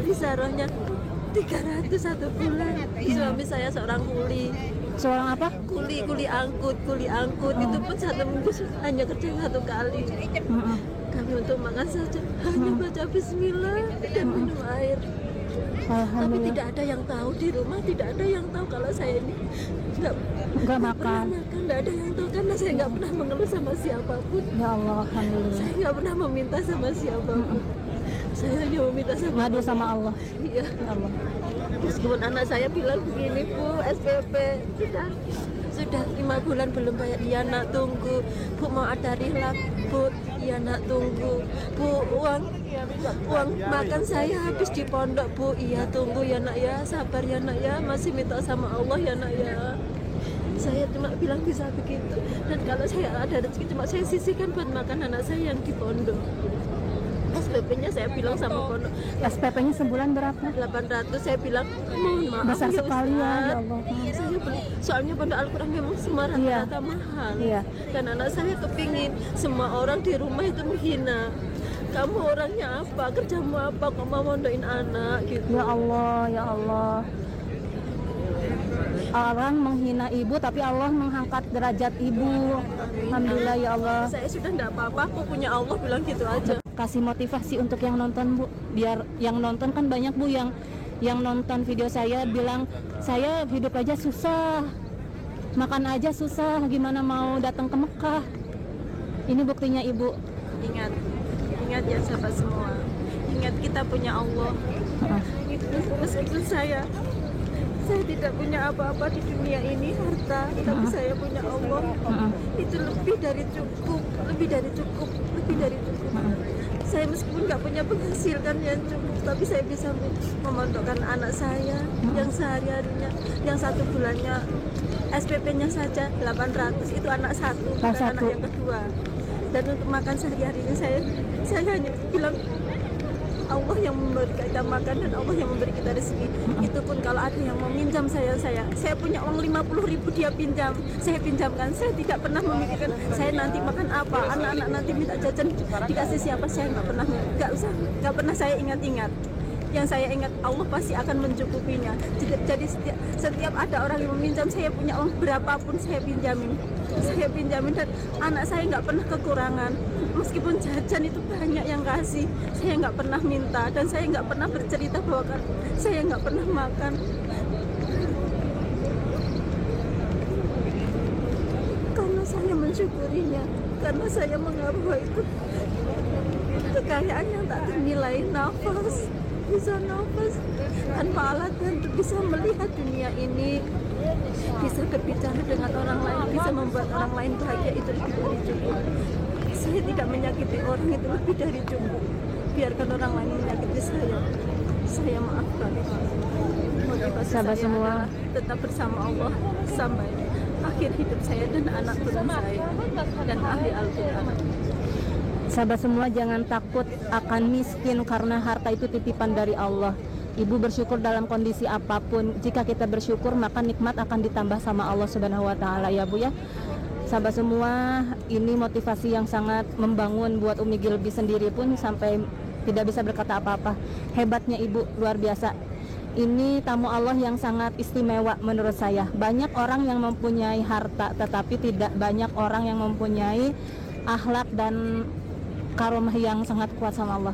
Kisarannya 300 satu bulan. Suami saya seorang kuli. Seorang apa? Kuli angkut itu pun satu minggu hanya kerja satu kali. Kami untuk makan saja hanya baca bismillah dan minum air. Tapi tidak ada yang tahu di rumah, tidak ada yang tahu kalau saya ini nggak makan, nggak ada yang tahu karena saya nggak pernah mengeluh sama siapapun. Ya Allah, alhamdulillah. Saya nggak pernah meminta sama siapapun. Saya hanya meminta sama Allah. Iya. Ya Allah. Meskipun anak saya bilang begini, Bu, SPP sudah 5 bulan belum bayar. Iya nak, tunggu. Bu, mau ada rilat. Bu, iya nak, tunggu. Bu, uang makan saya habis di pondok. Bu, iya tunggu ya nak ya, sabar ya nak ya, masih minta sama Allah ya nak ya. Saya cuma bilang bisa begitu. Dan kalau saya ada rezeki cuma saya sisihkan buat makan anak saya yang di pondok. SPP-nya saya bilang sama pondok. SPP-nya sebulan berapa? 800. Saya bilang mohon maaf besar ya sekali ya Allah. Saya soalnya pondok Al-Quran memang semua rata-rata mahal. Dan anak saya kepingin semua orang di rumah itu menghina. Kamu orangnya apa? Kerjamu apa? Kok mau mondokin anak gitu? Ya Allah, ya Allah. Orang menghina ibu tapi Allah mengangkat derajat ibu. Alhamdulillah ya Allah. Saya sudah enggak apa-apa, aku punya Allah, bilang gitu aja. Kasih motivasi untuk yang nonton, Bu. Biar yang nonton kan banyak, Bu, yang nonton video saya bilang saya hidup aja susah, makan aja susah, gimana mau datang ke Mekah. Ini buktinya Ibu. Ingat ya sahabat semua. Ingat kita punya Allah. Meskipun saya tidak punya apa-apa di dunia ini, harta, tapi saya punya Allah. Itu lebih dari cukup. Saya meskipun nggak punya penghasilan yang cukup, tapi saya bisa memondokkan anak saya yang sehari-harinya, yang 1 bulannya SPP-nya saja 800, itu anak satu, bukan anak yang kedua. Dan untuk makan sehari-harinya saya hanya bilang Allah yang memberi kita makan dan Allah yang memberi kita rezeki. Itu pun kalau ada yang meminjam saya punya uang 50.000 dia pinjam, saya pinjamkan. Saya tidak pernah memikirkan saya nanti makan apa, anak-anak nanti minta jajan dikasih siapa, saya nggak pernah saya ingat-ingat. Yang saya ingat Allah pasti akan mencukupinya. Jadi setiap ada orang yang meminjam, saya punya uang berapapun saya pinjamin dan anak saya nggak pernah kekurangan. Meskipun jajan itu banyak yang kasih, saya nggak pernah minta dan saya nggak pernah bercerita bahwa saya nggak pernah makan. Karena saya mensyukurinya, karena saya menganggap bahwa itu kekayaan yang tak ternilai. Bisa nafas tanpa alat dan bisa melihat dunia ini, bisa berbicara dengan orang lain, bisa membuat orang lain bahagia, itu lebih dari cukup. Saya tidak menyakiti orang, itu lebih dari cukup. Biarkan orang lain menyakiti saya maafkan. Motivasi saya semua tetap bersama Allah sampai akhir hidup saya dan anak turun saya dan ahli Al-Quran. Sahabat semua, jangan takut akan miskin karena harta itu titipan dari Allah. Ibu bersyukur dalam kondisi apapun. Jika kita bersyukur, maka nikmat akan ditambah sama Allah Subhanahu wa taala, ya Bu ya. Sahabat semua, ini motivasi yang sangat membangun buat Umi Gilby sendiri pun sampai tidak bisa berkata apa-apa. Hebatnya Ibu, luar biasa. Ini tamu Allah yang sangat istimewa menurut saya. Banyak orang yang mempunyai harta, tetapi tidak banyak orang yang mempunyai akhlak dan karomah yang sangat kuat sama Allah.